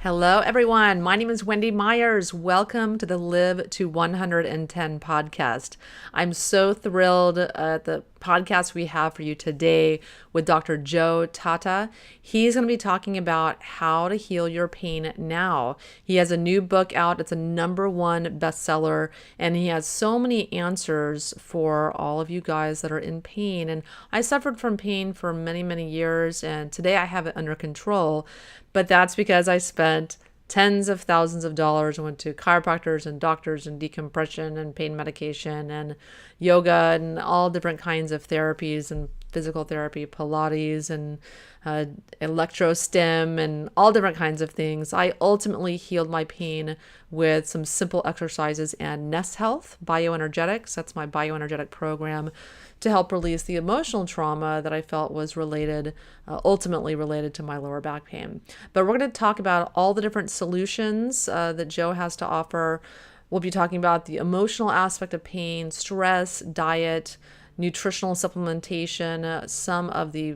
Hello, everyone. My name is Wendy Myers. Welcome to the Live to 110 podcast. I'm so thrilled at the podcast we have for you today with Dr. Joe Tatta. He's going to be talking about how to heal your pain now. He has a new book out. It's a #1 bestseller, and he has so many answers for all of you guys that are in pain. And I suffered from pain for many, many years, and today I have it under control. But that's because I spent tens of thousands of dollars. I went to chiropractors and doctors and decompression and pain medication and yoga and all different kinds of therapies and physical therapy, Pilates and electro-stim and all different kinds of things. I ultimately healed my pain with some simple exercises and Nest Health bioenergetics. That's my bioenergetic program to help release the emotional trauma that I felt was ultimately related to my lower back pain. But we're going to talk about all the different solutions that Joe has to offer. We'll be talking about the emotional aspect of pain, stress, diet, nutritional supplementation, some of the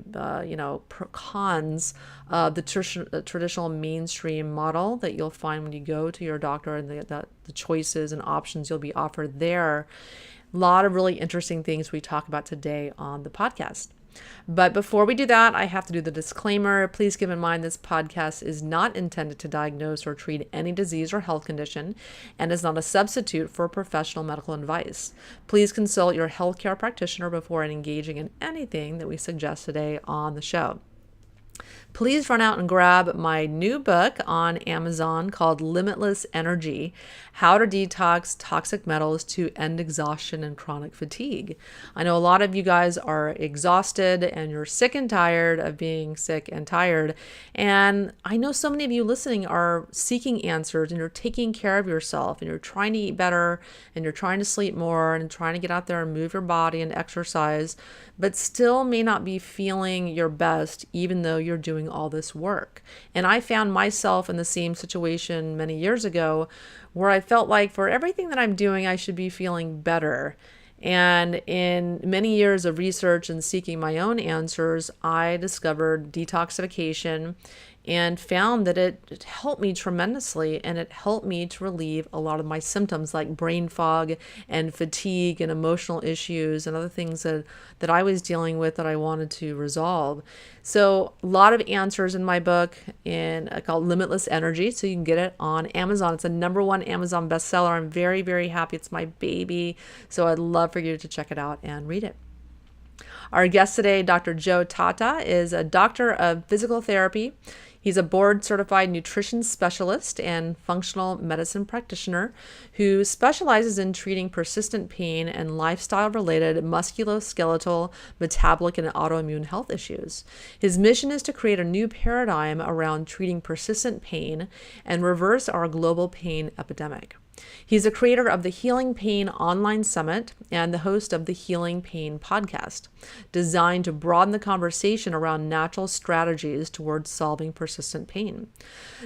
cons of the traditional mainstream model that you'll find when you go to your doctor, and the choices and options you'll be offered there. A lot of really interesting things we talk about today on the podcast. But before we do that, I have to do the disclaimer. Please keep in mind this podcast is not intended to diagnose or treat any disease or health condition and is not a substitute for professional medical advice. Please consult your healthcare practitioner before engaging in anything that we suggest today on the show. Please run out and grab my new book on Amazon called Limitless Energy: How to Detox Toxic Metals to End Exhaustion and Chronic Fatigue. I know a lot of you guys are exhausted and you're sick and tired of being sick and tired. And I know so many of you listening are seeking answers, and you're taking care of yourself, and you're trying to eat better, and you're trying to sleep more, and trying to get out there and move your body and exercise, but still may not be feeling your best even though you're doing all this work. And I found myself in the same situation many years ago where I felt like for everything that I'm doing, I should be feeling better. And in many years of research and seeking my own answers, I discovered detoxification and found that it helped me tremendously, and it helped me to relieve a lot of my symptoms like brain fog and fatigue and emotional issues and other things that I was dealing with that I wanted to resolve. So a lot of answers in my book called Limitless Energy. So you can get it on Amazon. It's a #1 Amazon bestseller. I'm very, very happy. It's my baby. So I'd love for you to check it out and read it. Our guest today, Dr. Joe Tatta, is a doctor of physical therapy. He's a board-certified nutrition specialist and functional medicine practitioner who specializes in treating persistent pain and lifestyle-related musculoskeletal, metabolic, and autoimmune health issues. His mission is to create a new paradigm around treating persistent pain and reverse our global pain epidemic. He's a creator of the Healing Pain Online Summit and the host of the Healing Pain podcast, designed to broaden the conversation around natural strategies towards solving persistent pain.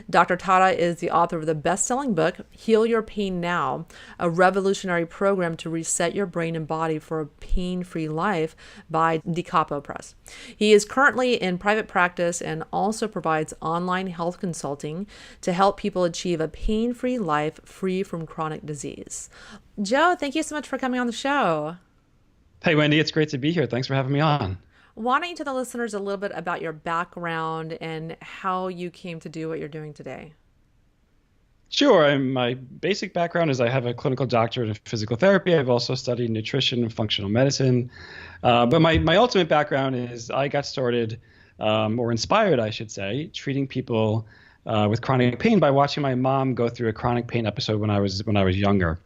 Dr. Tatta is the author of the best-selling book, Heal Your Pain Now, a revolutionary program to reset your brain and body for a pain-free life by DeCapo Press. He is currently in private practice and also provides online health consulting to help people achieve a pain-free life free from chronic disease. Joe, thank you so much for coming on the show. Hey, Wendy, it's great to be here. Thanks for having me on. Why don't you tell the listeners a little bit about your background and how you came to do what you're doing today? Sure. My basic background is I have a clinical doctorate in physical therapy. I've also studied nutrition and functional medicine. But my ultimate background is I got started, or inspired, I should say, treating people with chronic pain by watching my mom go through a chronic pain episode when I was younger.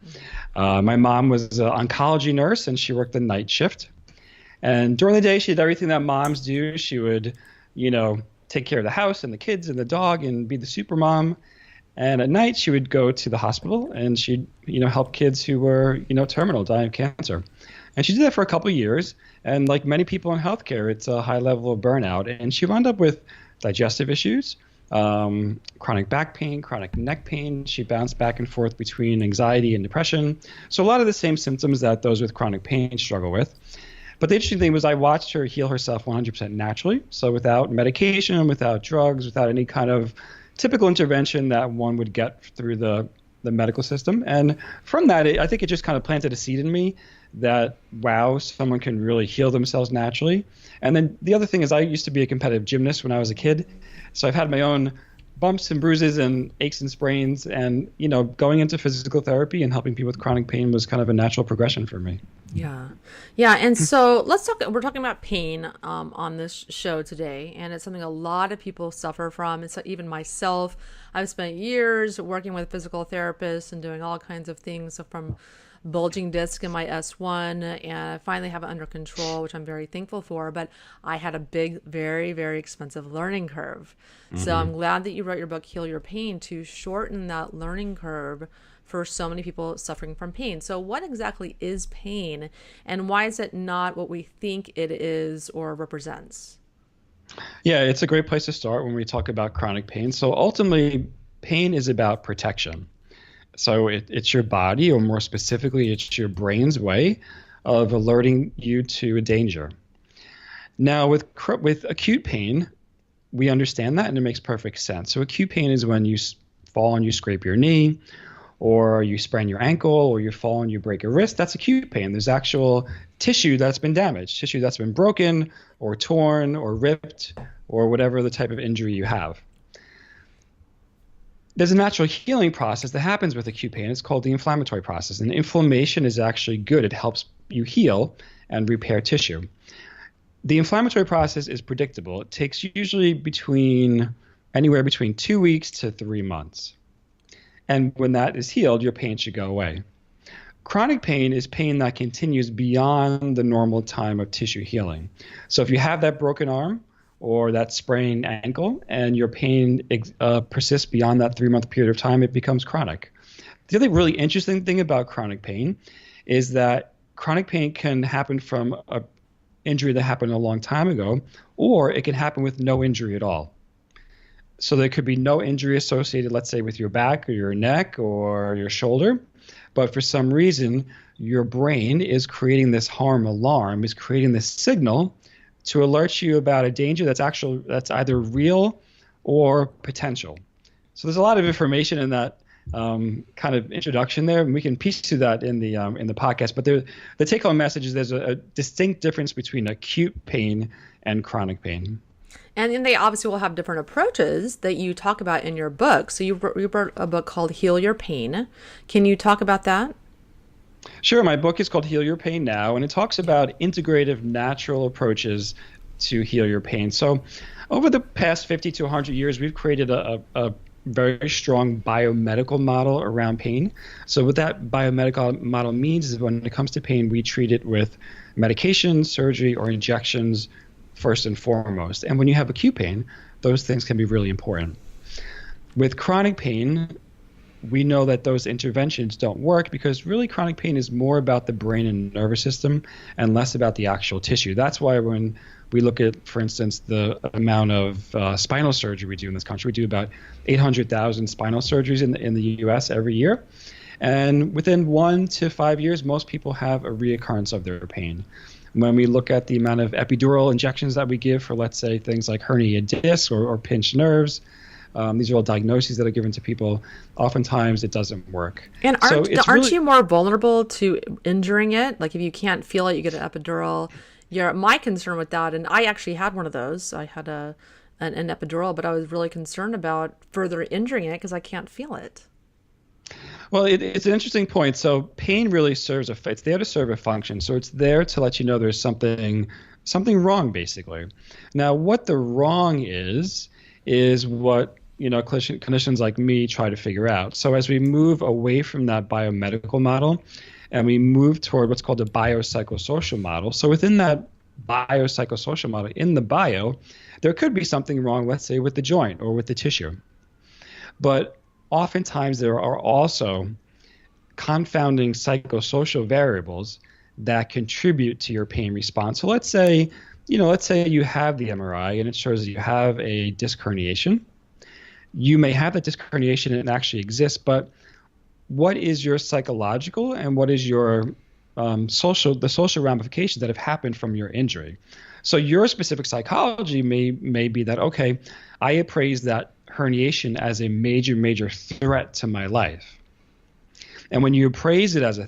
My mom was an oncology nurse, and she worked the night shift. And during the day, she did everything that moms do. She would, take care of the house and the kids and the dog and be the super mom. And at night, she would go to the hospital and she'd, help kids who were, terminal, dying of cancer. And she did that for a couple of years. And like many people in healthcare, it's a high level of burnout. And she wound up with digestive issues, chronic back pain, chronic neck pain. She bounced back and forth between anxiety and depression. So a lot of the same symptoms that those with chronic pain struggle with. But the interesting thing was I watched her heal herself 100% naturally. So without medication, without drugs, without any kind of typical intervention that one would get through the medical system. And from that, I think it just kind of planted a seed in me that, wow, someone can really heal themselves naturally. And then the other thing is I used to be a competitive gymnast when I was a kid. So I've had my own bumps and bruises and aches and sprains. And, going into physical therapy and helping people with chronic pain was kind of a natural progression for me. Yeah. Yeah. And so we're talking about pain on this show today. And it's something a lot of people suffer from. It's even myself. I've spent years working with physical therapists and doing all kinds of things. So from bulging disc in my S1, and I finally have it under control, which I'm very thankful for. But I had a big, very, very expensive learning curve. So I'm glad that you wrote your book, Heal Your Pain, to shorten that learning curve for so many people suffering from pain. So what exactly is pain, and why is it not what we think it is or represents? Yeah, it's a great place to start when we talk about chronic pain. So ultimately, pain is about protection. So it's your body, or more specifically, it's your brain's way of alerting you to a danger. Now, with acute pain, we understand that, and it makes perfect sense. So acute pain is when you fall and you scrape your knee, or you sprain your ankle, or you fall and you break your wrist. That's acute pain. There's actual tissue that's been damaged, tissue that's been broken or torn or ripped, or whatever the type of injury you have. There's a natural healing process that happens with acute pain. It's called the inflammatory process. And inflammation is actually good. It helps you heal and repair tissue. The inflammatory process is predictable. It takes usually anywhere between 2 weeks to 3 months. And when that is healed, your pain should go away. Chronic pain is pain that continues beyond the normal time of tissue healing. So if you have that broken arm or that sprained ankle and your pain persists beyond that 3-month period of time, it becomes chronic. The other really interesting thing about chronic pain is that chronic pain can happen from an injury that happened a long time ago, or it can happen with no injury at all. So there could be no injury associated, let's say, with your back or your neck or your shoulder, but for some reason, your brain is creating this harm alarm, is creating this signal to alert you about a danger that's either real or potential. So there's a lot of information in that kind of introduction there, and we can piece to that in the podcast. But the take-home message is there's a distinct difference between acute pain and chronic pain. And then they obviously will have different approaches that you talk about in your book. So you wrote a book called Heal Your Pain. Can you talk about that? Sure. My book is called Heal Your Pain Now, and it talks about integrative natural approaches to heal your pain. So over the past 50 to 100 years, we've created a very strong biomedical model around pain. So what that biomedical model means is when it comes to pain, we treat it with medication, surgery, or injections first and foremost. And when you have acute pain, those things can be really important. With chronic pain, we know that those interventions don't work because really chronic pain is more about the brain and nervous system and less about the actual tissue. That's why when we look at, for instance, the amount of spinal surgery we do in this country, we do about 800,000 spinal surgeries in the U.S. every year. And within 1 to 5 years, most people have a reoccurrence of their pain. When we look at the amount of epidural injections that we give for, let's say, things like herniated discs or pinched nerves, these are all diagnoses that are given to people. Oftentimes, it doesn't work. And aren't you more vulnerable to injuring it? Like if you can't feel it, you get an epidural. My concern with that, and I actually had one of those. I had an epidural, but I was really concerned about further injuring it because I can't feel it. Well, it's an interesting point. So pain really it's there to serve a function. So it's there to let you know there's something wrong, basically. Now, what the wrong is what, clinicians like me try to figure out. So as we move away from that biomedical model and we move toward what's called a biopsychosocial model. So within that biopsychosocial model, in the bio, there could be something wrong, let's say, with the joint or with the tissue. But oftentimes there are also confounding psychosocial variables that contribute to your pain response. So let's say you have the MRI and it shows that you have a disc herniation. You may have that disc herniation and it actually exists, but what is your psychological and what is your social ramifications that have happened from your injury? So your specific psychology may be that, okay, I appraise that herniation as a major, major threat to my life. And when you appraise it as a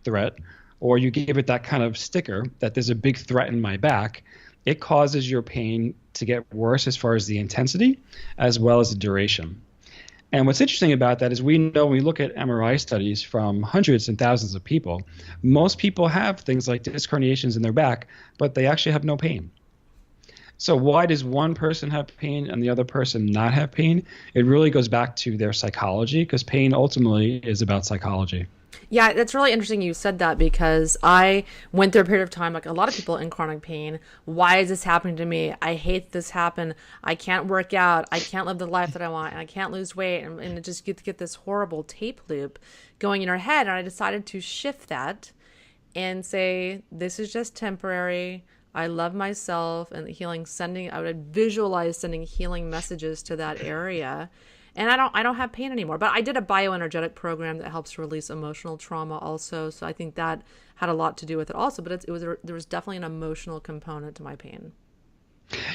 threat, or you give it that kind of sticker that there's a big threat in my back, it causes your pain to get worse as far as the intensity as well as the duration. And what's interesting about that is we know when we look at MRI studies from hundreds and thousands of people, most people have things like disc herniations in their back, but they actually have no pain. So why does one person have pain and the other person not have pain? It really goes back to their psychology, because pain ultimately is about psychology. Yeah, that's really interesting you said that, because I went through a period of time, like a lot of people, in chronic pain. Why is this happening to me? I hate this happen. I can't work out. I can't live the life that I want. And I can't lose weight. And it just get this horrible tape loop going in your head. And I decided to shift that and say, this is just temporary. I love myself, and healing, I would visualize sending healing messages to that area. And I don't have pain anymore. But I did a bioenergetic program that helps release emotional trauma also. So I think that had a lot to do with it also. But there was definitely an emotional component to my pain.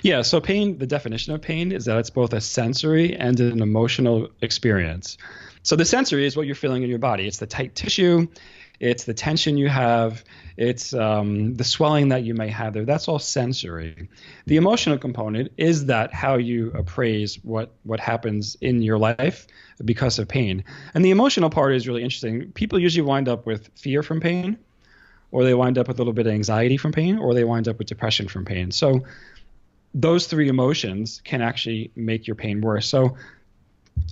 Yeah, so pain, the definition of pain is that it's both a sensory and an emotional experience. So the sensory is what you're feeling in your body. It's the tight tissue. It's the tension you have. It's the swelling that you may have there. That's all sensory. The emotional component is that how you appraise what happens in your life because of pain. And the emotional part is really interesting. People usually wind up with fear from pain, or they wind up with a little bit of anxiety from pain, or they wind up with depression from pain. So those three emotions can actually make your pain worse. So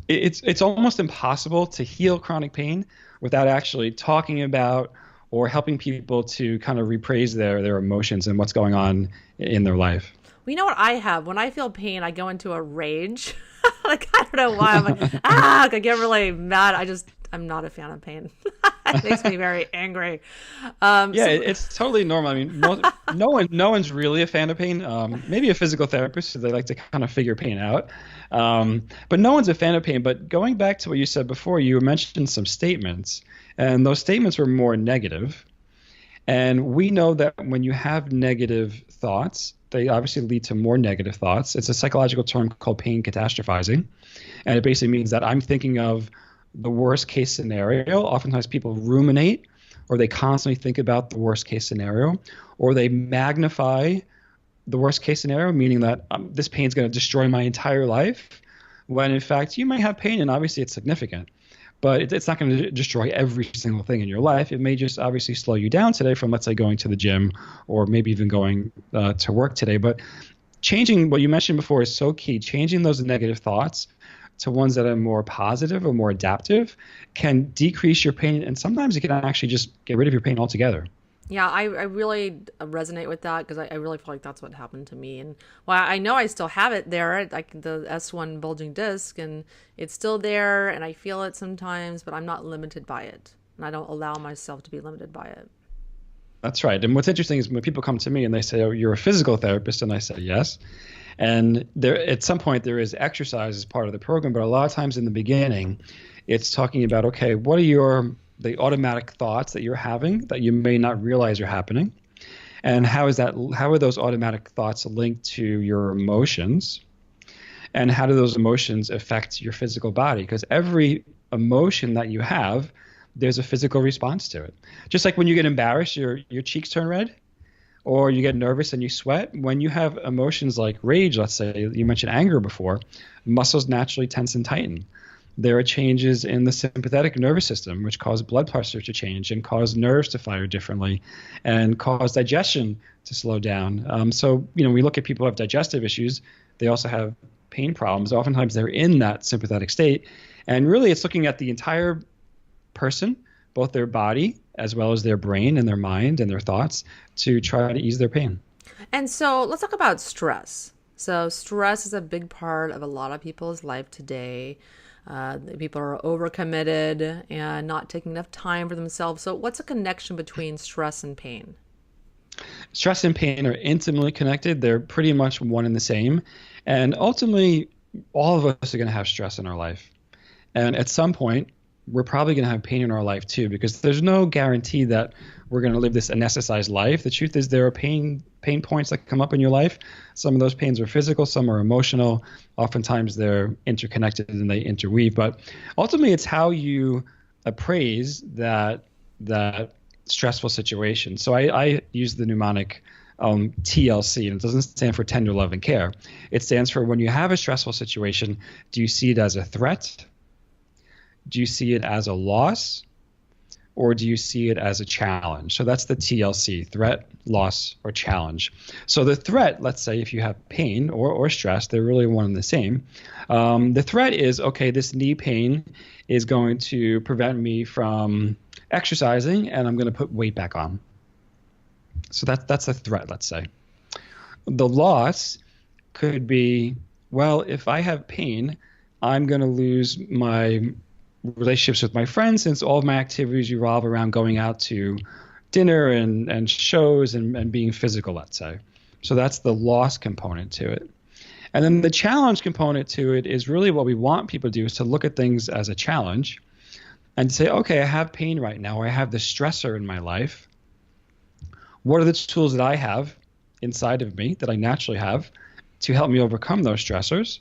it's almost impossible to heal chronic pain without actually talking about or helping people to kind of repraise their emotions and what's going on in their life. Well, you know what I have? When I feel pain, I go into a rage. Like, I don't know why. I'm like, I get really mad. I'm not a fan of pain. It makes me very angry. It's totally normal. I mean, no one's really a fan of pain. Maybe a physical therapist, so they like to kind of figure pain out. But no one's a fan of pain. But going back to what you said before, you mentioned some statements, and those statements were more negative. And we know that when you have negative thoughts, they obviously lead to more negative thoughts. It's a psychological term called pain catastrophizing. And it basically means that I'm thinking of the worst case scenario. Oftentimes people ruminate, or they constantly think about the worst case scenario, or they magnify the worst case scenario, meaning that this pain is going to destroy my entire life, when in fact you might have pain and obviously it's significant, but it's not going to destroy every single thing in your life. It may just obviously slow you down today from, let's say, going to the gym, or maybe even going to work today. But changing what you mentioned before is so key. Changing those negative thoughts to ones that are more positive or more adaptive can decrease your pain, and sometimes it can actually just get rid of your pain altogether. Yeah, I really resonate with that, because I really feel like that's what happened to me. And while I know I still have it there, like the S1 bulging disc, and it's still there, and I feel it sometimes, but I'm not limited by it, and I don't allow myself to be limited by it. That's right. And what's interesting is when people come to me and they say, "Oh, you're a physical therapist," and I say, "Yes." And there, at some point, there is exercise as part of the program, but a lot of times in the beginning, it's talking about, okay, what are the automatic thoughts that you're having that you may not realize are happening, and how are those automatic thoughts linked to your emotions, and how do those emotions affect your physical body? Because every emotion that you have, there's a physical response to it. Just like when you get embarrassed, your cheeks turn red, or you get nervous and you sweat. When you have emotions like rage, let's say, you mentioned anger before, muscles naturally tense and tighten. There are changes in the sympathetic nervous system, which cause blood pressure to change and cause nerves to fire differently and cause digestion to slow down. So, we look at people who have digestive issues. They also have pain problems. Oftentimes they're in that sympathetic state. And really it's looking at the entire person, both their body as well as their brain and their mind and their thoughts, to try to ease their pain. And so let's talk about stress. So stress is a big part of a lot of people's life today. People are overcommitted and not taking enough time for themselves. So what's a connection between stress and pain? Stress and pain are intimately connected. They're pretty much one and the same. And ultimately, all of us are going to have stress in our life. And at some point, we're probably going to have pain in our life too, because there's no guarantee that we're going to live this anesthetized life. The truth is there are pain points that come up in your life. Some of those pains are physical, some are emotional. Oftentimes they're interconnected and they interweave. But ultimately, it's how you appraise that stressful situation. So I use the mnemonic TLC, and it doesn't stand for tender love and care. It stands for, when you have a stressful situation, do you see it as a threat? Do you see it as a loss? Or do you see it as a challenge? So that's the TLC: threat, loss, or challenge. So the threat, let's say if you have pain or stress, they're really one and the same. The threat is, okay, this knee pain is going to prevent me from exercising, and I'm going to put weight back on. So that's a threat, let's say. The loss could be, well, if I have pain, I'm going to lose my relationships with my friends, since all of my activities revolve around going out to dinner and shows and being physical, let's say. So that's the loss component to it. And then the challenge component to it is really what we want people to do, is to look at things as a challenge and say, okay, I have pain right now, or I have this stressor in my life. What are the tools that I have inside of me that I naturally have to help me overcome those stressors?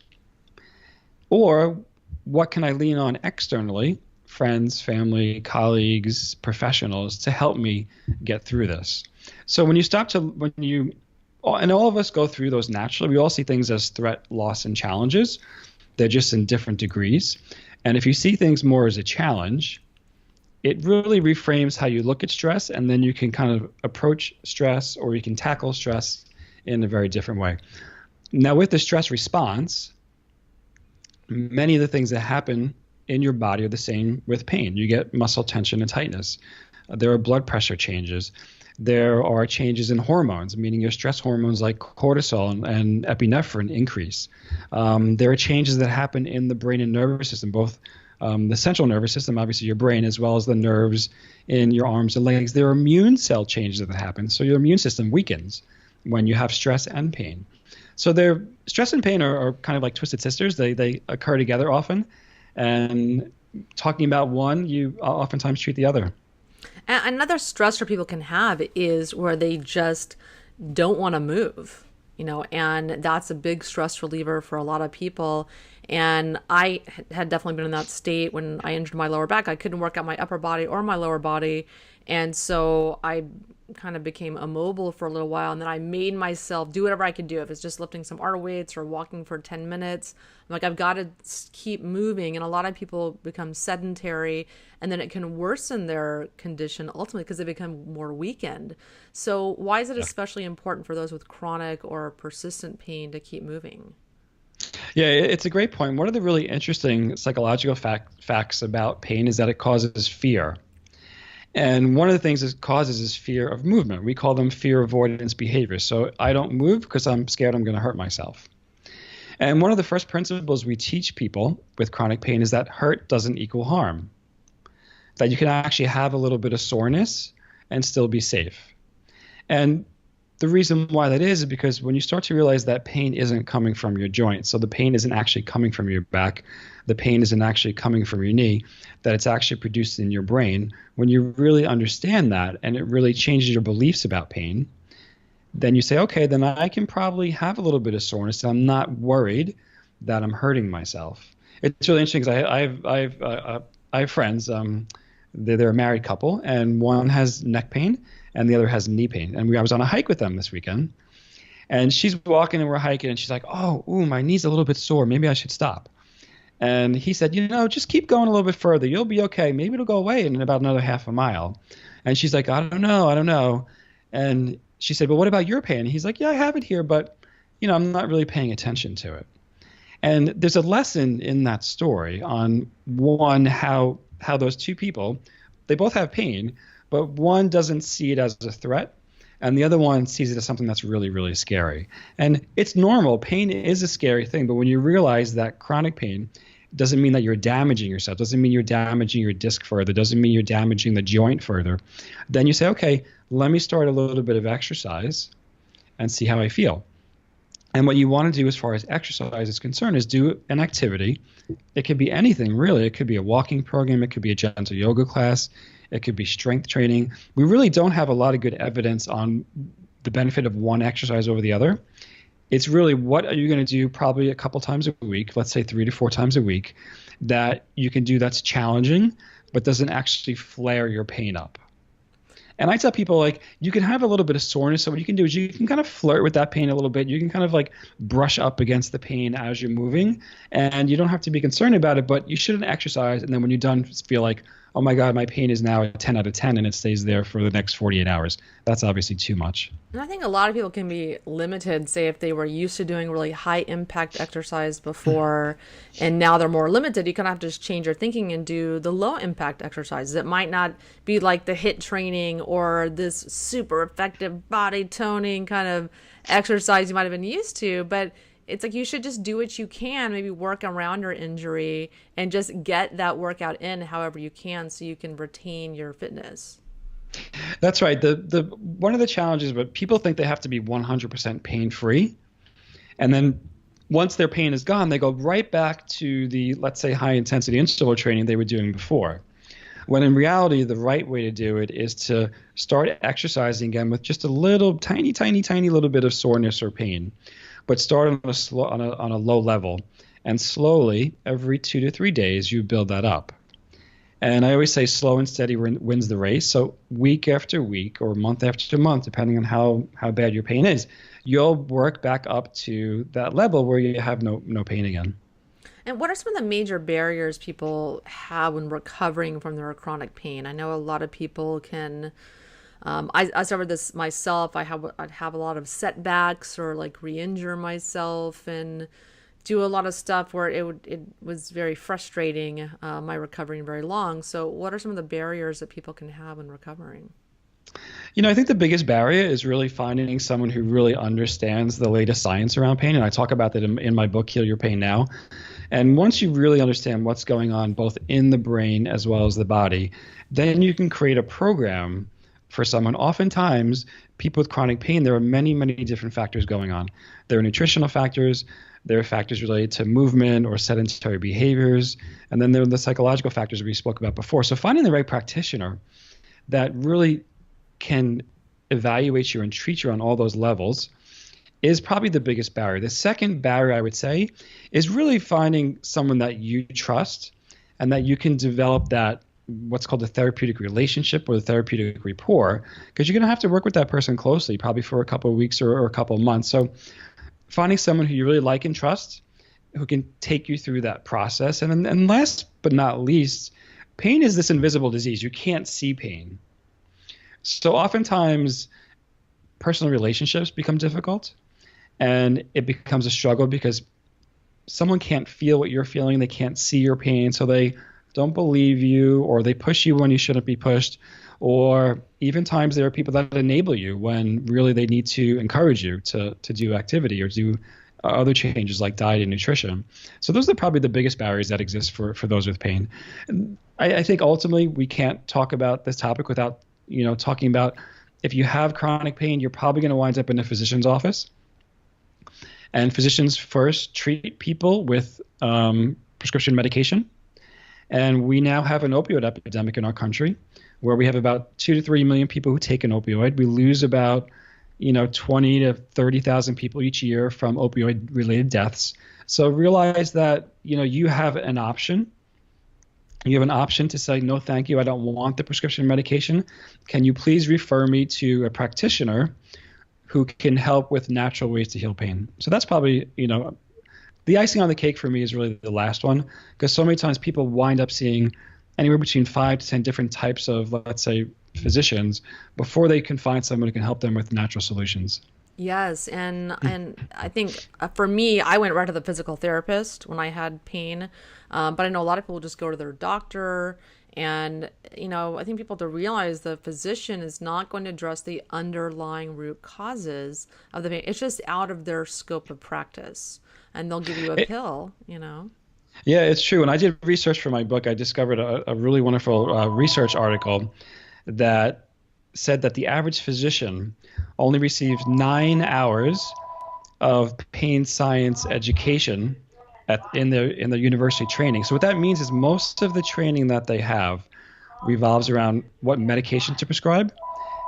Or what can I lean on externally, friends, family, colleagues, professionals, to help me get through this? So and all of us go through those naturally. We all see things as threat, loss, and challenges. They're just in different degrees. And if you see things more as a challenge, it really reframes how you look at stress, and then you can kind of approach stress, or you can tackle stress in a very different way. Now, with the stress response, many of the things that happen in your body are the same with pain. You get muscle tension and tightness. There are blood pressure changes. There are changes in hormones, meaning your stress hormones like cortisol and epinephrine increase. There are changes that happen in the brain and nervous system, both the central nervous system, obviously your brain, as well as the nerves in your arms and legs. There are immune cell changes that happen. So your immune system weakens when you have stress and pain. So stress and pain are kind of like twisted sisters. They occur together often. And talking about one, you oftentimes treat the other. And another stressor people can have is where they just don't want to move, and that's a big stress reliever for a lot of people. And I had definitely been in that state when I injured my lower back. I couldn't work out my upper body or my lower body. And so I kind of became immobile for a little while. And then I made myself do whatever I could do. If it's just lifting some art weights or walking for 10 minutes, I'm like, I've got to keep moving. And a lot of people become sedentary, and then it can worsen their condition ultimately because they become more weakened. So why is it especially important for those with chronic or persistent pain to keep moving? Yeah, it's a great point. One of the really interesting psychological facts about pain is that it causes fear. And one of the things it causes is fear of movement. We call them fear avoidance behaviors. So I don't move because I'm scared I'm going to hurt myself. And one of the first principles we teach people with chronic pain is that hurt doesn't equal harm. That you can actually have a little bit of soreness and still be safe. And the reason why that is because when you start to realize that pain isn't coming from your joints, so the pain isn't actually coming from your back, the pain isn't actually coming from your knee, that it's actually produced in your brain, when you really understand that and it really changes your beliefs about pain, then you say, okay, then I can probably have a little bit of soreness and I'm not worried that I'm hurting myself. It's really interesting because I have friends, they're a married couple, and one has neck pain and the other has knee pain. And I was on a hike with them this weekend, and she's walking and we're hiking, and she's like, my knee's a little bit sore. Maybe I should stop. And he said, just keep going a little bit further. You'll be okay. Maybe it'll go away in about another half a mile. And she's like, I don't know. And she said, well, what about your pain? And he's like, yeah, I have it here, but I'm not really paying attention to it. And there's a lesson in that story on one, how those two people, they both have pain, but one doesn't see it as a threat, and the other one sees it as something that's really, really scary. And it's normal. Pain is a scary thing, but when you realize that chronic pain doesn't mean that you're damaging yourself, doesn't mean you're damaging your disc further, doesn't mean you're damaging the joint further, then you say, okay, let me start a little bit of exercise and see how I feel. And what you want to do as far as exercise is concerned is do an activity. It could be anything, really. It could be a walking program. It could be a gentle yoga class. It could be strength training. We really don't have a lot of good evidence on the benefit of one exercise over the other. It's really, what are you going to do probably a couple times a week, let's say 3 to 4 times a week, that you can do that's challenging, but doesn't actually flare your pain up. And I tell people, like, you can have a little bit of soreness. So what you can do is you can kind of flirt with that pain a little bit. You can kind of like brush up against the pain as you're moving, and you don't have to be concerned about it, but you shouldn't exercise. And then when you're done, feel like, oh my God, my pain is now a 10 out of 10 and it stays there for the next 48 hours. That's obviously too much. And I think a lot of people can be limited, say if they were used to doing really high impact exercise before and now they're more limited, you kind of have to just change your thinking and do the low impact exercises. It might not be like the HIIT training or this super effective body toning kind of exercise you might have been used to, but it's like you should just do what you can, maybe work around your injury and just get that workout in however you can so you can retain your fitness. That's right. The one of the challenges, but people think they have to be 100% pain free, and then once their pain is gone, they go right back to the, let's say, high intensity interval training they were doing before. When in reality, the right way to do it is to start exercising again with just a little tiny, tiny, tiny little bit of soreness or pain, but start on a low level, and slowly every 2 to 3 days you build that up. And I always say slow and steady wins the race. So week after week or month after month, depending on how bad your pain is, you'll work back up to that level where you have no pain again. And what are some of the major barriers people have when recovering from their chronic pain? I know a lot of people can, I suffered this myself. I'd have a lot of setbacks or like re-injure myself and do a lot of stuff where it was very frustrating, my recovering very long. So what are some of the barriers that people can have when recovering? I think the biggest barrier is really finding someone who really understands the latest science around pain. And I talk about that in my book, Heal Your Pain Now. And once you really understand what's going on both in the brain as well as the body, then you can create a program for someone. Oftentimes, people with chronic pain, there are many, many different factors going on. There are nutritional factors. There are factors related to movement or sedentary behaviors. And then there are the psychological factors we spoke about before. So finding the right practitioner that really can evaluate you and treat you on all those levels is probably the biggest barrier. The second barrier, I would say, is really finding someone that you trust and that you can develop that what's called a therapeutic relationship or the therapeutic rapport, because you're going to have to work with that person closely, probably for a couple of weeks or a couple of months. So finding someone who you really like and trust, who can take you through that process. And last but not least, pain is this invisible disease. You can't see pain. So oftentimes personal relationships become difficult and it becomes a struggle because someone can't feel what you're feeling. They can't see your pain. So they don't believe you, or they push you when you shouldn't be pushed. Or even times there are people that enable you when really they need to encourage you to do activity or do other changes like diet and nutrition. So those are probably the biggest barriers that exist for those with pain. And I think ultimately we can't talk about this topic without talking about, if you have chronic pain, you're probably going to wind up in a physician's office. And physicians first treat people with prescription medication. And we now have an opioid epidemic in our country where we have about 2 to 3 million people who take an opioid. We lose about 20 to 30,000 people each year from opioid related deaths. So realize that you have an option. You have an option to say, no, thank you. I don't want the prescription medication. Can you please refer me to a practitioner who can help with natural ways to heal pain? So that's probably, the icing on the cake for me is really the last one, because so many times people wind up seeing anywhere between 5 to 10 different types of, let's say, physicians before they can find someone who can help them with natural solutions. Yes, and I think for me, I went right to the physical therapist when I had pain, but I know a lot of people just go to their doctor, and I think people have to realize the physician is not going to address the underlying root causes of the pain. It's just out of their scope of practice, and they'll give you a pill. Yeah, it's true. When I did research for my book, I discovered a really wonderful research article that said that the average physician only receives 9 hours of pain science education in their university training. So what that means is most of the training that they have revolves around what medication to prescribe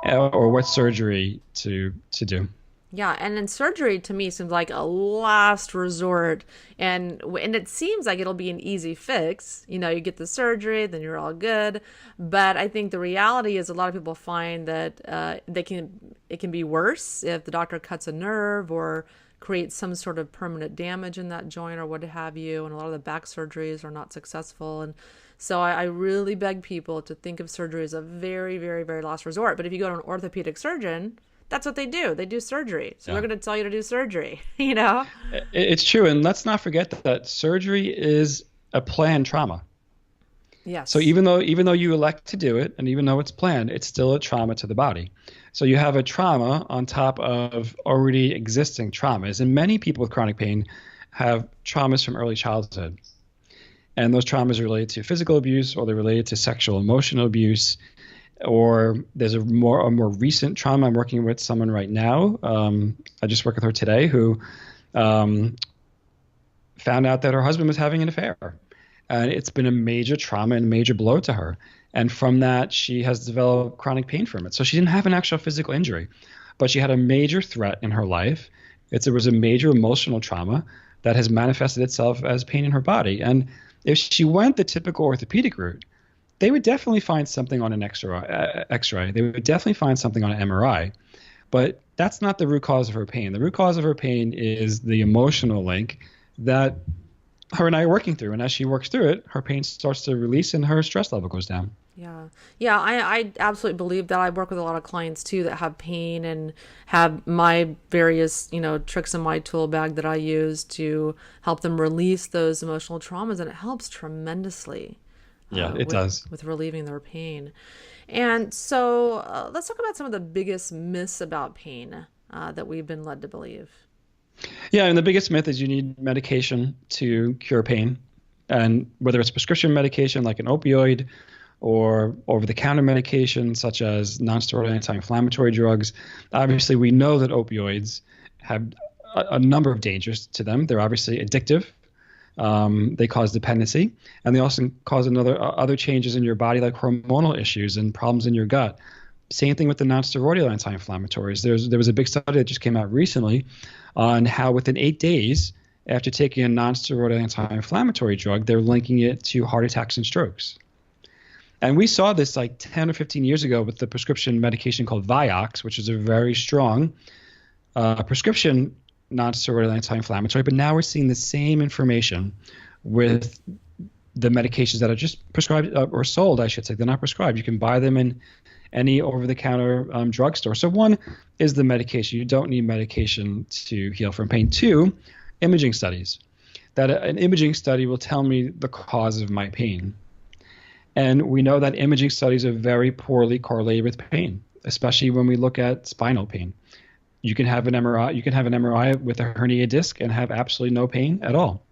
or what surgery to do. Yeah, and then surgery to me seems like a last resort, and it seems like it'll be an easy fix. You know, you get the surgery, then you're all good. But I think the reality is a lot of people find that it can be worse if the doctor cuts a nerve or creates some sort of permanent damage in that joint or what have you. And a lot of the back surgeries are not successful. And so I really beg people to think of surgery as a very, very, very last resort. But if you go to an orthopedic surgeon, that's what they do. They do surgery. So they're going to tell you to do surgery, you know? It's true. And let's not forget that surgery is a planned trauma. Yes. So even though you elect to do it and even though it's planned, it's still a trauma to the body. So you have a trauma on top of already existing traumas. And many people with chronic pain have traumas from early childhood. And those traumas are related to physical abuse, or they're related to sexual emotional abuse, or there's a more recent trauma. I'm working with someone right now. I just worked with her today who found out that her husband was having an affair. And it's been a major trauma and a major blow to her. And from that, she has developed chronic pain from it. So she didn't have an actual physical injury, but she had a major threat in her life. It was a major emotional trauma that has manifested itself as pain in her body. And if she went the typical orthopedic route, they would definitely find something on an X-ray. They would definitely find something on an MRI. But that's not the root cause of her pain. The root cause of her pain is the emotional link that her and I are working through. And as she works through it, her pain starts to release and her stress level goes down. Yeah. Yeah, I absolutely believe that. I work with a lot of clients too that have pain and have my various, tricks in my tool bag that I use to help them release those emotional traumas, and it helps tremendously. Yeah, it does. With relieving their pain. And so let's talk about some of the biggest myths about pain that we've been led to believe. Yeah, and the biggest myth is you need medication to cure pain. And whether it's prescription medication like an opioid or over-the-counter medication such as nonsteroidal anti-inflammatory drugs, obviously we know that opioids have a number of dangers to them. They're obviously addictive. They cause dependency, and they also cause other changes in your body like hormonal issues and problems in your gut. Same thing with the nonsteroidal anti-inflammatories. There was a big study that just came out recently on how within 8 days after taking a nonsteroidal anti-inflammatory drug, they're linking it to heart attacks and strokes. And we saw this like 10 or 15 years ago with the prescription medication called Vioxx, which is a very strong prescription nonsteroidal anti-inflammatory. But now we're seeing the same information with the medications that are just prescribed or sold, I should say. They're not prescribed. You can buy them in any over-the-counter drugstore. So one is the medication. You don't need medication to heal from pain. Two, imaging studies. That an imaging study will tell me the cause of my pain. And we know that imaging studies are very poorly correlated with pain, especially when we look at spinal pain. You can have an MRI. You can have an MRI with a herniated disc and have absolutely no pain at all.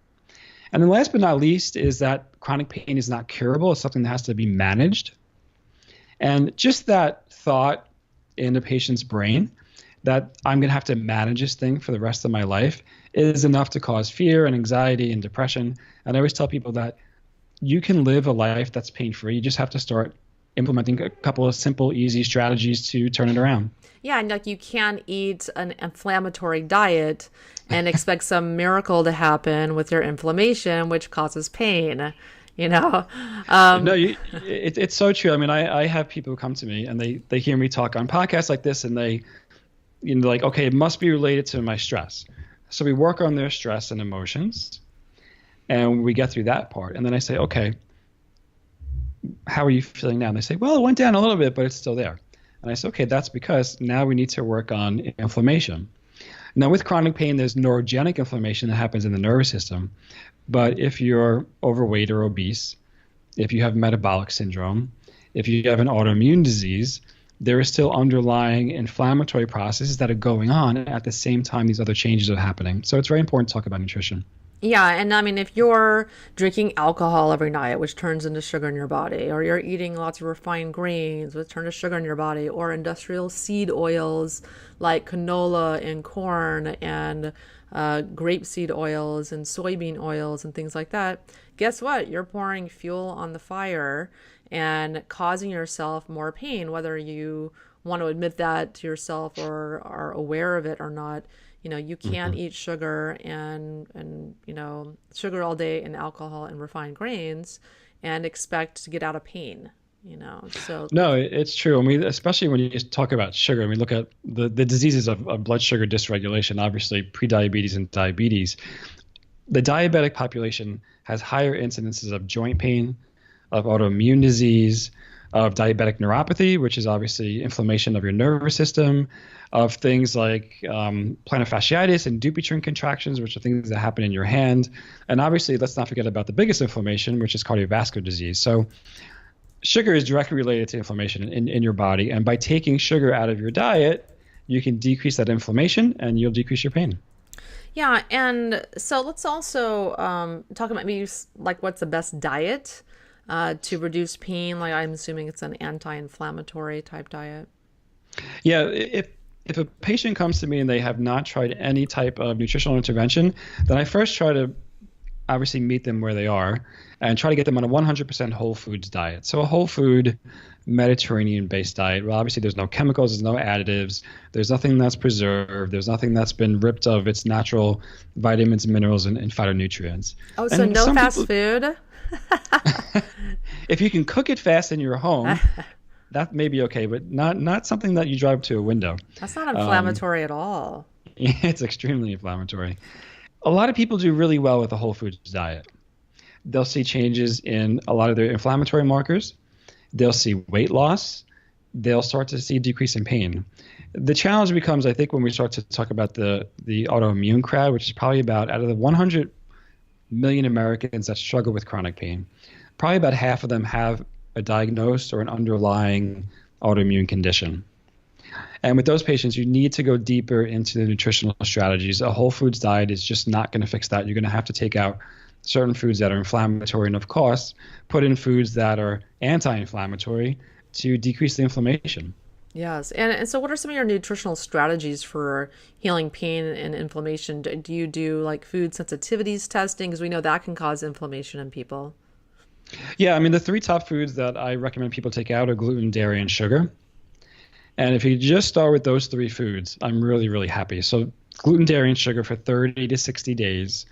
And then last but not least is that chronic pain is not curable. It's something that has to be managed. And just that thought in a patient's brain that I'm going to have to manage this thing for the rest of my life is enough to cause fear and anxiety and depression. And I always tell people that you can live a life that's pain-free. You just have to start implementing a couple of simple, easy strategies to turn it around. Yeah, and like you can't eat an inflammatory diet and expect some miracle to happen with your inflammation, which causes pain. No, it's so true. I mean, I have people who come to me and they hear me talk on podcasts like this, and they, like, okay, it must be related to my stress. So we work on their stress and emotions, and we get through that part. And then I say, okay, how are you feeling now? And they say, well, it went down a little bit, but it's still there. And I say, okay, that's because now we need to work on inflammation. Now, with chronic pain, there's neurogenic inflammation that happens in the nervous system. But if you're overweight or obese, if you have metabolic syndrome, if you have an autoimmune disease, there is still underlying inflammatory processes that are going on at the same time these other changes are happening. So it's very important to talk about nutrition. Yeah, and I mean, if you're drinking alcohol every night, which turns into sugar in your body, or you're eating lots of refined grains, which turn to sugar in your body, or industrial seed oils like canola and corn and grapeseed oils and soybean oils and things like that, guess what? You're pouring fuel on the fire and causing yourself more pain, whether you want to admit that to yourself or are aware of it or not. You can't Mhm. eat sugar and sugar all day and alcohol and refined grains and expect to get out of pain. So No, it's true. I mean, especially when you just talk about sugar, I mean, look at the diseases of blood sugar dysregulation, obviously prediabetes and diabetes. The diabetic population has higher incidences of joint pain, of autoimmune disease, of diabetic neuropathy, which is obviously inflammation of your nervous system, of things like plantar fasciitis and Dupuytren contractions, which are things that happen in your hand. And obviously, let's not forget about the biggest inflammation, which is cardiovascular disease. So sugar is directly related to inflammation in your body. And by taking sugar out of your diet, you can decrease that inflammation and you'll decrease your pain. yeah, and so let's also talk about maybe like what's the best diet to reduce pain. Like I'm assuming it's an anti-inflammatory type diet. Yeah, if a patient comes to me and they have not tried any type of nutritional intervention, then I first try to obviously meet them where they are and try to get them on a 100% whole foods diet. So a whole food Mediterranean based diet. Well, obviously there's no chemicals, there's no additives, there's nothing that's preserved, there's nothing that's been ripped of its natural vitamins, minerals, and phytonutrients. Oh, so And no some fast people, food? if you can cook it fast in your home, that may be okay, but not something that you drive to a window. That's not Um, inflammatory at all. it's extremely inflammatory. A lot of people do really well with a whole foods diet. They'll see changes in a lot of their inflammatory markers. They'll see weight loss. They'll start to see decrease in pain. The challenge becomes, I think, when we start to talk about the autoimmune crowd, which is probably about out of the 100 million Americans that struggle with chronic pain, probably about half of them have a diagnosed or an underlying autoimmune condition. And with those patients, you need to go deeper into the nutritional strategies. A whole foods diet is just not going to fix that. You're going to have to take out certain foods that are inflammatory and, of course, put in foods that are anti-inflammatory to decrease the inflammation. Yes. And so what are some of your nutritional strategies for healing pain and inflammation? Do you do like food sensitivities testing? Because we know that can cause inflammation in people. Yeah, I mean, the three top foods that I recommend people take out are gluten, dairy, and sugar. And if you just start with those three foods, I'm really, really happy. So gluten, dairy, and sugar for 30 to 60 days.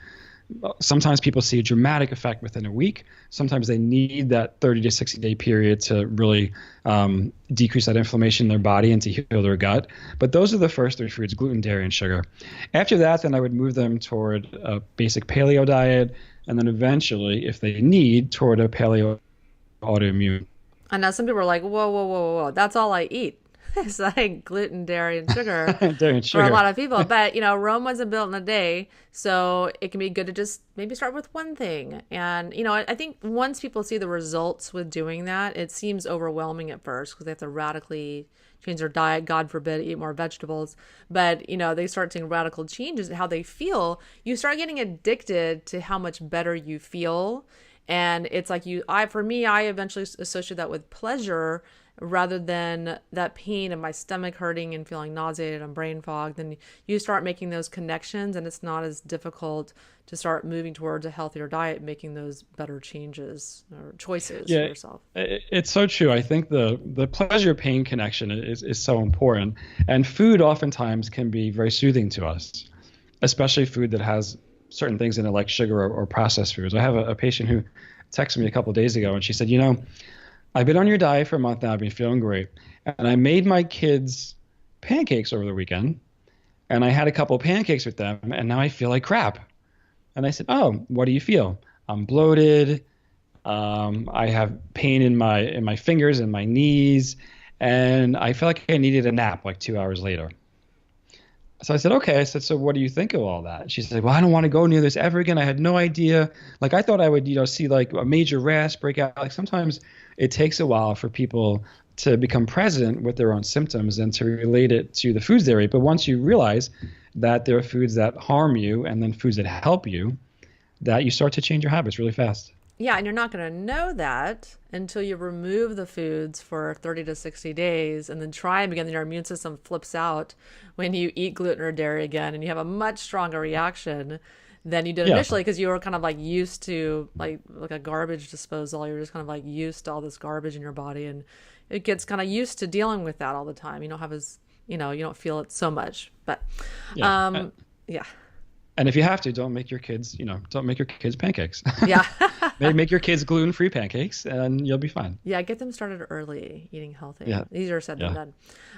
Sometimes people see a dramatic effect within a week. Sometimes they need that 30 to 60 day period to really decrease that inflammation in their body and to heal their gut. But those are the first three foods: gluten, dairy, and sugar. After that, then I would move them toward a basic paleo diet, and then eventually, if they need, toward a paleo autoimmune. I know some people are like, whoa, whoa, whoa, whoa, whoa. That's all I eat. It's like gluten, dairy, and sugar Dairy and for a sugar. lot of people. But, Rome wasn't built in a day. So it can be good to just maybe start with one thing. And, I think once people see the results with doing that, it seems overwhelming at first because they have to radically change their diet, God forbid, eat more vegetables. But, they start seeing radical changes in how they feel. You start getting addicted to how much better you feel. And it's like for me, I eventually associate that with pleasure rather than that pain and my stomach hurting and feeling nauseated and brain fog. Then you start making those connections and it's not as difficult to start moving towards a healthier diet, making those better changes or choices for Yeah, yourself. it's so true. I think the pleasure pain connection is so important. And food oftentimes can be very soothing to us, especially food that has certain things in it like sugar or processed foods. I have a patient who texted me a couple of days ago and she said, I've been on your diet for a month now. I've been feeling great. And I made my kids pancakes over the weekend. And I had a couple of pancakes with them. And now I feel like crap. And I said, oh, what do you feel? I'm bloated. I have pain in my fingers and my knees. And I feel like I needed a nap like 2 hours later. So I said, okay. I said, so what do you think of all that? She said, well, I don't want to go near this ever again. I had no idea. Like I thought I would, see like a major rash break out. Like sometimes it takes a while for people to become present with their own symptoms and to relate it to the foods they eat. But once you realize that there are foods that harm you and then foods that help you, that you start to change your habits really fast. Yeah, and you're not going to know that until you remove the foods for 30 to 60 days and then try them again. Then your immune system flips out when you eat gluten or dairy again, and you have a much stronger reaction than you did Yeah. initially because you were kind of like used to like a garbage disposal. You're just kind of like used to all this garbage in your body, and it gets kind of used to dealing with that all the time. You don't have as, you don't feel it so much. But Yeah. yeah. And if you have to, don't make your kids, don't make your kids pancakes. Yeah. Make your kids gluten-free pancakes, and you'll be fine. Yeah, get them started early, eating healthy. Yeah. Easier said than Yeah.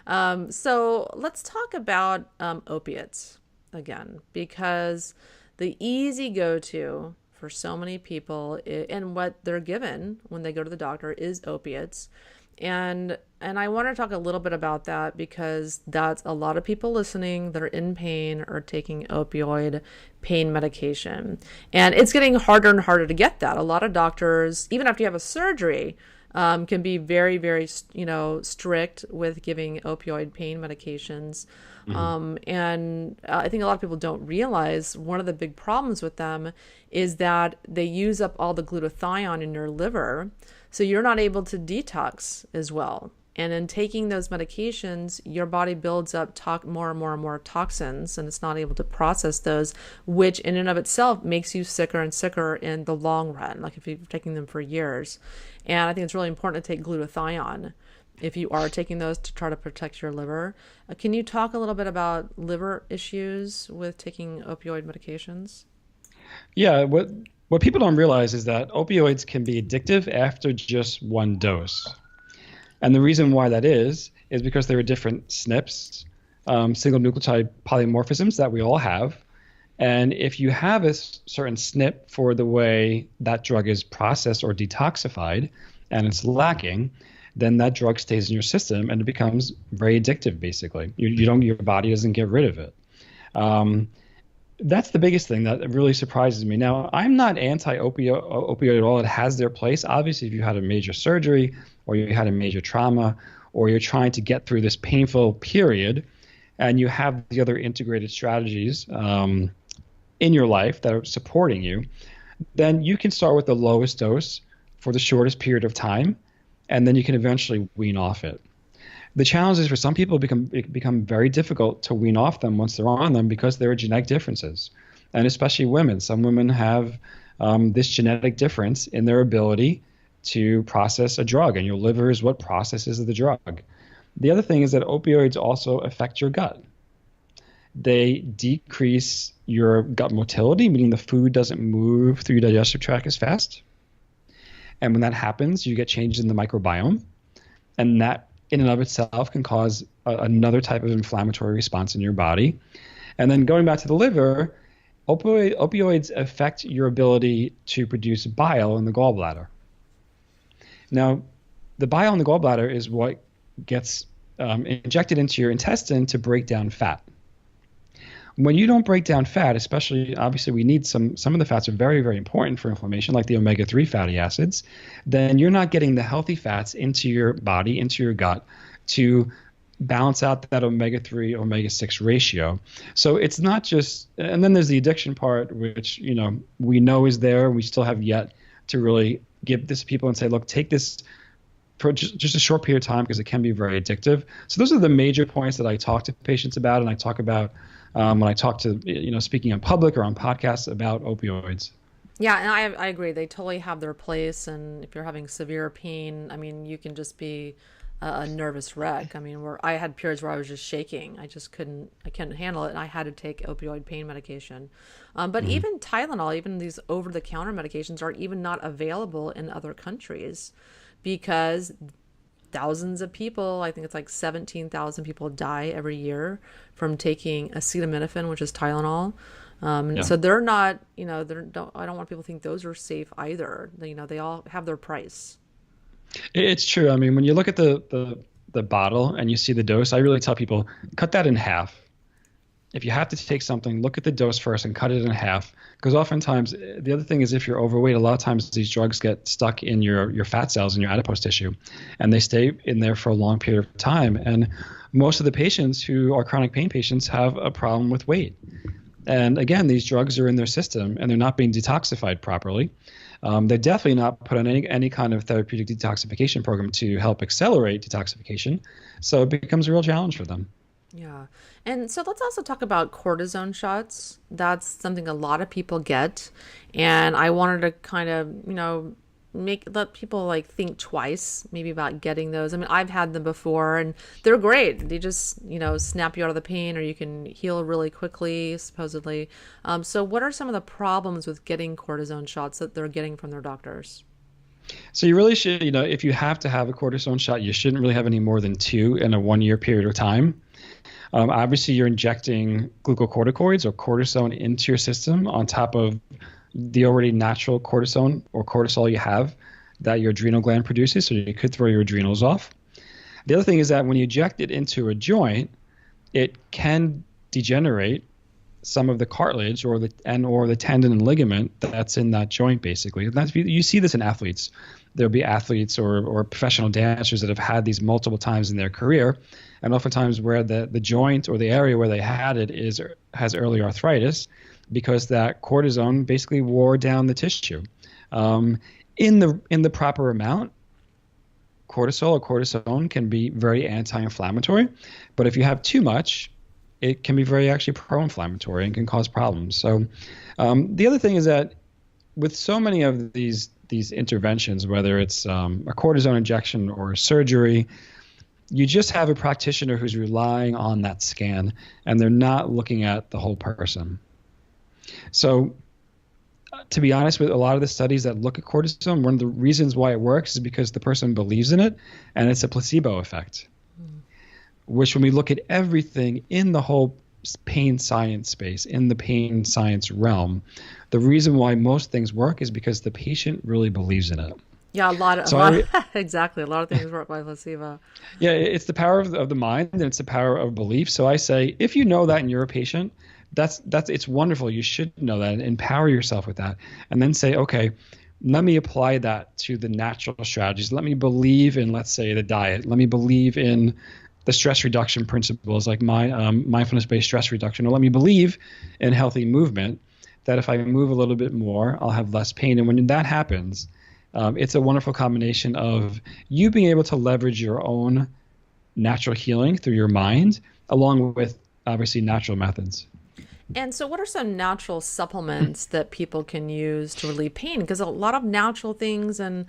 done. So let's talk about opiates again, because the easy go-to for so many people and what they're given when they go to the doctor is opiates. And I want to talk a little bit about that because that's a lot of people listening that are in pain or taking opioid pain medication. And it's getting harder and harder to get that. A lot of doctors, even after you have a surgery, can be very, very, strict with giving opioid pain medications. And I think a lot of people don't realize one of the big problems with them is that they use up all the glutathione in your liver. So you're not able to detox as well. And in taking those medications, your body builds up more and more and more toxins, and it's not able to process those, which in and of itself makes you sicker and sicker in the long run, like if you're taking them for years. And I think it's really important to take glutathione if you are taking those to try to protect your liver. Can you talk a little bit about liver issues with taking opioid medications? Yeah, what people don't realize is that opioids can be addictive after just one dose. And the reason why that is because there are different SNPs, single nucleotide polymorphisms that we all have. And if you have a certain SNP for the way that drug is processed or detoxified and it's lacking, then that drug stays in your system and it becomes very addictive, basically. Your body doesn't get rid of it. That's the biggest thing that really surprises me. Now, I'm not anti-opioid at all. It has their place. Obviously, if you had a major surgery or you had a major trauma or you're trying to get through this painful period and you have the other integrated strategies in your life that are supporting you, then you can start with the lowest dose for the shortest period of time, and then you can eventually wean off it. The challenge is for some people, it become very difficult to wean off them once they're on them because there are genetic differences. And especially women. Some women have this genetic difference in their ability to process a drug, and your liver is what processes the drug. The other thing is that opioids also affect your gut. They decrease your gut motility, meaning the food doesn't move through your digestive tract as fast. And when that happens, you get changes in the microbiome, and that in and of itself can cause another type of inflammatory response in your body. And then going back to the liver, opioids affect your ability to produce bile in the gallbladder. Now, the bile in the gallbladder is what gets injected into your intestine to break down fat. When you don't break down fat, especially, obviously we need some of the fats are very, very important for inflammation, like the omega-3 fatty acids, then you're not getting the healthy fats into your body, into your gut, to balance out that omega-3, omega-6 ratio. So it's not just, and then there's the addiction part, which, we know is there. We still have yet to really give this to people and say, look, take this for just a short period of time because it can be very addictive. So those are the major points that I talk to patients about, and I talk about when I talk to, speaking in public or on podcasts about opioids. Yeah, and I agree. They totally have their place. And if you're having severe pain, I mean, you can just be a nervous wreck. I mean, where I had periods where I was just shaking. I couldn't handle it. And I had to take opioid pain medication. But even Tylenol, even these over-the-counter medications are even not available in other countries because thousands of people, I think it's like 17,000 people die every year from taking acetaminophen, which is Tylenol. So they're not, I don't want people to think those are safe either. They all have their price. It's true. I mean, when you look at the bottle and you see the dose, I really tell people, cut that in half. If you have to take something, look at the dose first and cut it in half. Because oftentimes, the other thing is if you're overweight, a lot of times these drugs get stuck in your fat cells in your adipose tissue, and they stay in there for a long period of time. And most of the patients who are chronic pain patients have a problem with weight. And again, these drugs are in their system and they're not being detoxified properly. They're definitely not put on any kind of therapeutic detoxification program to help accelerate detoxification. So it becomes a real challenge for them. Yeah. And so let's also talk about cortisone shots. That's something a lot of people get. And I wanted to kind of, let people like think twice maybe about getting those. I mean, I've had them before and they're great. They just, snap you out of the pain, or you can heal really quickly, supposedly. So what are some of the problems with getting cortisone shots that they're getting from their doctors? So you really should, if you have to have a cortisone shot, you shouldn't really have any more than two in a 1 year period of time. Obviously, you're injecting glucocorticoids or cortisone into your system on top of the already natural cortisone or cortisol you have that your adrenal gland produces, so you could throw your adrenals off. The other thing is that when you inject it into a joint, it can degenerate some of the cartilage or the tendon and ligament that's in that joint, basically. And you see this in athletes. There'll be athletes or professional dancers that have had these multiple times in their career, and oftentimes where the joint or the area where they had it has early arthritis because that cortisone basically wore down the tissue. In the proper amount, cortisol or cortisone can be very anti-inflammatory, but if you have too much, it can be very actually pro-inflammatory and can cause problems. So the other thing is that with so many of these interventions, whether it's a cortisone injection or surgery, you just have a practitioner who's relying on that scan, and they're not looking at the whole person. So to be honest, with a lot of the studies that look at cortisone, one of the reasons why it works is because the person believes in it, and it's a placebo effect. Which when we look at everything in the whole pain science space, in the pain science realm, the reason why most things work is because the patient really believes in it. Yeah, exactly. A lot of things work by placebo. Yeah, it's the power of the mind, and it's the power of belief. So I say, if you know that and you're a patient, it's wonderful. You should know that and empower yourself with that. And then say, okay, let me apply that to the natural strategies. Let me believe in, let's say, the diet. Let me believe in the stress reduction principles like mindfulness-based stress reduction, or let me believe in healthy movement, that if I move a little bit more, I'll have less pain. And when that happens, it's a wonderful combination of you being able to leverage your own natural healing through your mind, along with obviously natural methods. And so what are some natural supplements that people can use to relieve pain? Because a lot of natural things and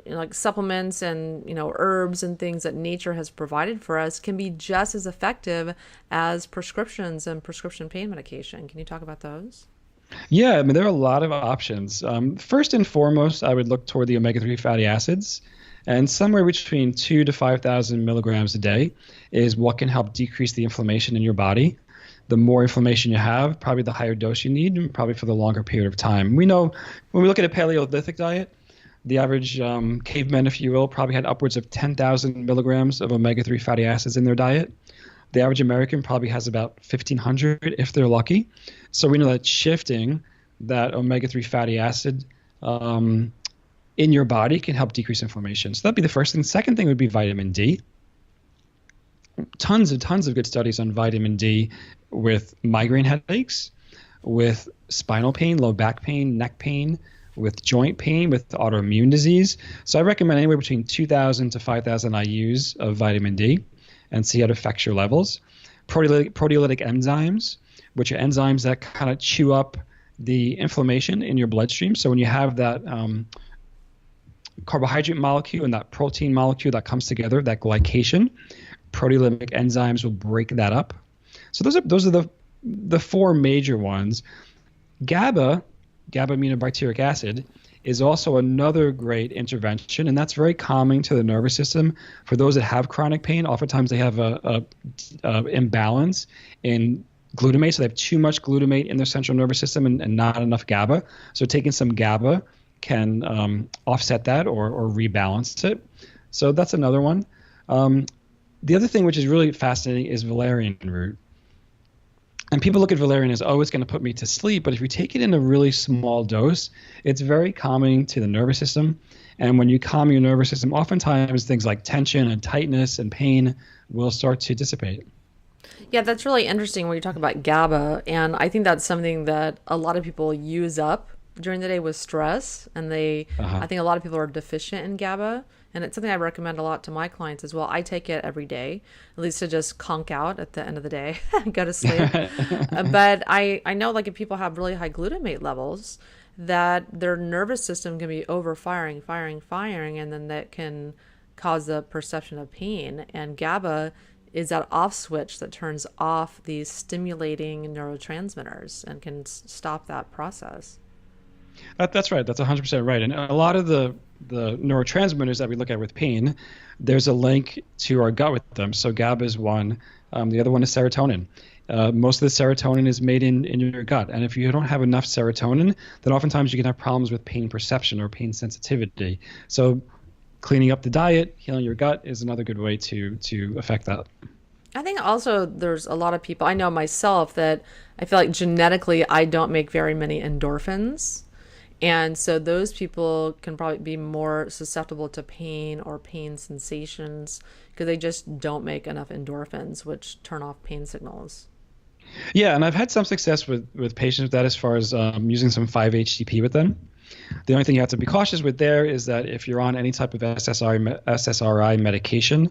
like supplements and, herbs and things that nature has provided for us can be just as effective as prescriptions and prescription pain medication. Can you talk about those? Yeah, I mean, there are a lot of options. First and foremost, I would look toward the omega-3 fatty acids. And somewhere between 2,000 to 5,000 milligrams a day is what can help decrease the inflammation in your body. The more inflammation you have, probably the higher dose you need, and probably for the longer period of time. We know when we look at a Paleolithic diet, the average caveman, if you will, probably had upwards of 10,000 milligrams of omega-3 fatty acids in their diet. The average American probably has about 1,500 if they're lucky. So we know that shifting that omega-3 fatty acid in your body can help decrease inflammation. So that'd be the first thing. Second thing would be vitamin D. Tons of good studies on vitamin D with migraine headaches, with spinal pain, low back pain, neck pain, with joint pain, with autoimmune disease. So I recommend anywhere between 2,000 to 5,000 IUs of vitamin D and see how it affects your levels. Proteolytic enzymes, which are enzymes that kind of chew up the inflammation in your bloodstream. So when you have that carbohydrate molecule and that protein molecule that comes together, that glycation, proteolytic enzymes will break that up. So those are the four major ones. GABA aminobutyric acid, is also another great intervention, and that's very calming to the nervous system. For those that have chronic pain, oftentimes they have a imbalance in glutamate, so they have too much glutamate in their central nervous system and not enough GABA. So taking some GABA can offset that or rebalance it. So that's another one. The other thing which is really fascinating is valerian root. And people look at valerian as, oh, it's going to put me to sleep. But if you take it in a really small dose, it's very calming to the nervous system. And when you calm your nervous system, oftentimes things like tension and tightness and pain will start to dissipate. Yeah, that's really interesting when you talk about GABA. And I think that's something that a lot of people use up during the day with stress. And Uh-huh. I think a lot of people are deficient in GABA. And it's something I recommend a lot to my clients as well. I take it every day, at least to just conk out at the end of the day and go to sleep. But I know like if people have really high glutamate levels, that their nervous system can be over firing, and then that can cause the perception of pain. And GABA is that off switch that turns off these stimulating neurotransmitters and can stop that process. That's right. That's 100% right. And a lot of the neurotransmitters that we look at with pain, there's a link to our gut with them. So GABA is one. The other one is serotonin. Most of the serotonin is made in your gut. And if you don't have enough serotonin, then oftentimes you can have problems with pain perception or pain sensitivity. So cleaning up the diet, healing your gut is another good way to affect that. I think also there's a lot of people, I know myself, that I feel like genetically I don't make very many endorphins. And so those people can probably be more susceptible to pain or pain sensations because they just don't make enough endorphins, which turn off pain signals. Yeah, and I've had some success with patients with that as far as using some 5-HTP with them. The only thing you have to be cautious with there is that if you're on any type of SSRI medication,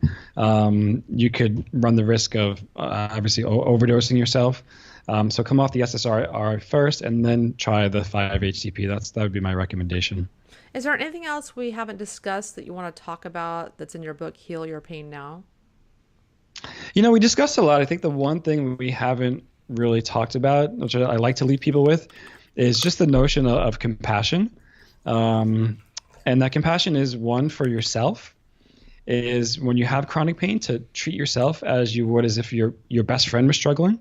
you could run the risk of obviously overdosing yourself. So come off the SSRI first and then try the 5-HTP. That would be my recommendation. Is there anything else we haven't discussed that you want to talk about that's in your book, Heal Your Pain Now? We discussed a lot. I think the one thing we haven't really talked about, which I like to leave people with, is just the notion of compassion. And that compassion is one for yourself, is when you have chronic pain to treat yourself as you would as if your best friend was struggling,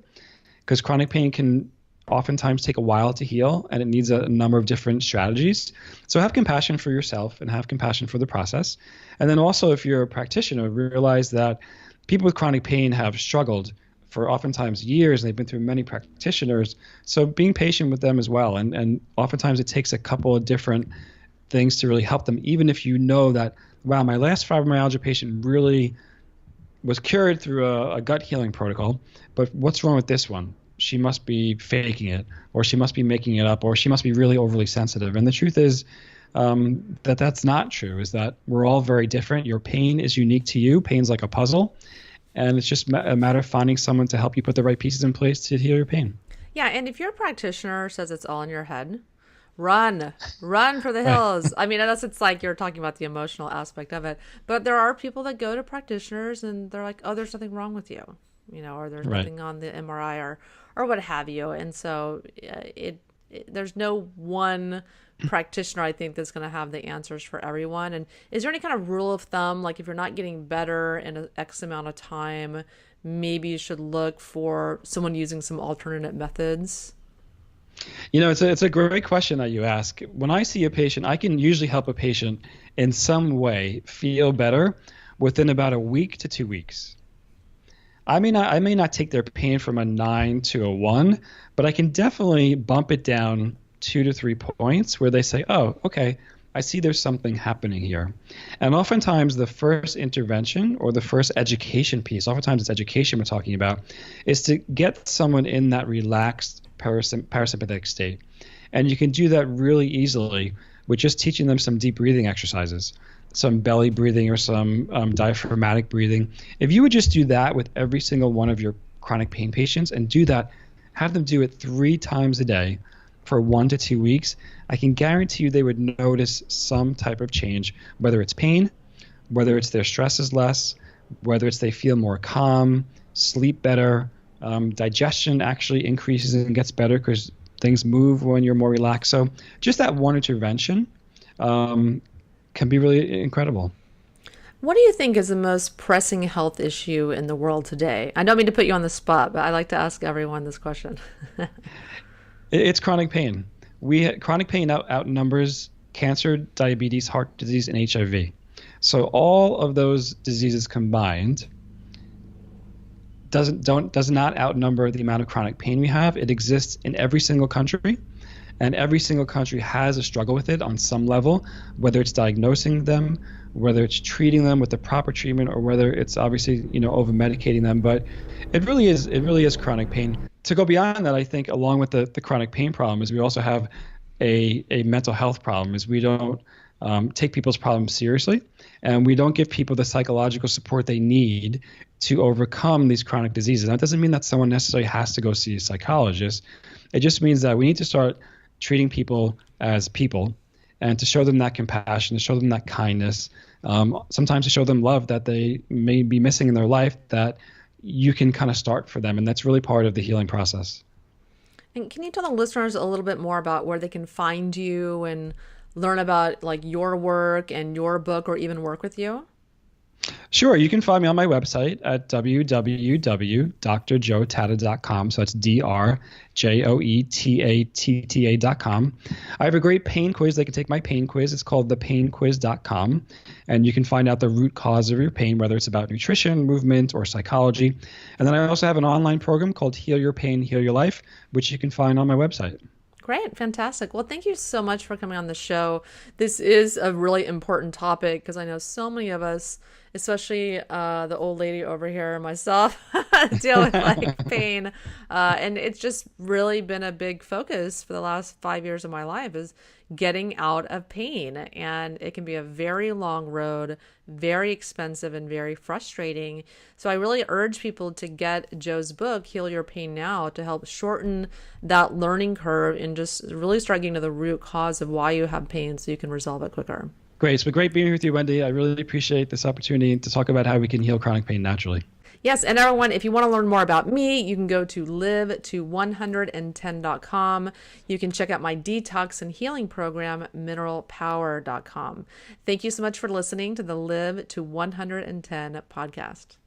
because chronic pain can oftentimes take a while to heal and it needs a number of different strategies. So have compassion for yourself and have compassion for the process. And then also, if you're a practitioner, realize that people with chronic pain have struggled for oftentimes years, and they've been through many practitioners. So being patient with them as well. And oftentimes it takes a couple of different things to really help them, even if you know that, wow, my last fibromyalgia patient really was cured through a gut healing protocol, but what's wrong with this one? She must be faking it, or she must be making it up, or she must be really overly sensitive. And the truth is that's not true, is that we're all very different. Your pain is unique to you. Pain's like a puzzle. And it's just a matter of finding someone to help you put the right pieces in place to heal your pain. Yeah, and if your practitioner says it's all in your head, run for the hills. I mean, unless it's like you're talking about the emotional aspect of it. But there are people that go to practitioners and they're like, oh, there's nothing wrong with you, or there's nothing on the MRI or what have you. And so there's no one practitioner, I think, that's going to have the answers for everyone. And is there any kind of rule of thumb, like if you're not getting better in an X amount of time, maybe you should look for someone using some alternate methods? It's a great question that you ask. When I see a patient, I can usually help a patient in some way feel better within about a week to 2 weeks. I may not take their pain from a 9 to a 1, but I can definitely bump it down 2 to 3 points where they say, oh, okay, I see there's something happening here. And oftentimes the first intervention or the first education piece, oftentimes it's education we're talking about, is to get someone in that relaxed parasympathetic state. And you can do that really easily with just teaching them some deep breathing exercises, some belly breathing or some diaphragmatic breathing. If you would just do that with every single one of your chronic pain patients and do that, have them do it 3 times a day for 1 to 2 weeks, I can guarantee you they would notice some type of change, whether it's pain, whether it's their stress is less, whether it's they feel more calm, sleep better, digestion actually increases and gets better because things move when you're more relaxed. So just that one intervention can be really incredible. What do you think is the most pressing health issue in the world today? I don't mean to put you on the spot, but I like to ask everyone this question. It's chronic pain. Chronic pain outnumbers cancer, diabetes, heart disease, and HIV. So all of those diseases combined does not outnumber the amount of chronic pain we have. It exists in every single country, and every single country has a struggle with it on some level, whether it's diagnosing them, whether it's treating them with the proper treatment or whether it's obviously, over medicating them. But it really is chronic pain. To go beyond that, I think along with the chronic pain problem is we also have a mental health problem is we don't take people's problems seriously, and we don't give people the psychological support they need to overcome these chronic diseases. That doesn't mean that someone necessarily has to go see a psychologist. It just means that we need to start treating people as people and to show them that compassion, to show them that kindness, sometimes to show them love that they may be missing in their life that you can kind of start for them. And that's really part of the healing process. And can you tell the listeners a little bit more about where they can find you and learn about like your work and your book or even work with you? Sure. You can find me on my website at www.drjoetatta.com. So that's DRJOETATTA.com. I have a great pain quiz. They can take my pain quiz. It's called thepainquiz.com. And you can find out the root cause of your pain, whether it's about nutrition, movement, or psychology. And then I also have an online program called Heal Your Pain, Heal Your Life, which you can find on my website. Great. Fantastic. Well, thank you so much for coming on the show. This is a really important topic because I know so many of us, especially the old lady over here and myself, deal with like pain. And it's just really been a big focus for the last 5 years of my life is getting out of pain. And it can be a very long road, very expensive and very frustrating. So I really urge people to get Joe's book, Heal Your Pain Now, to help shorten that learning curve and just really start getting to the root cause of why you have pain so you can resolve it quicker. Great. It's been great being with you, Wendy. I really appreciate this opportunity to talk about how we can heal chronic pain naturally. Yes, and everyone, if you want to learn more about me, you can go to live110.com. You can check out my detox and healing program, mineralpower.com. Thank you so much for listening to the Live to 110 podcast.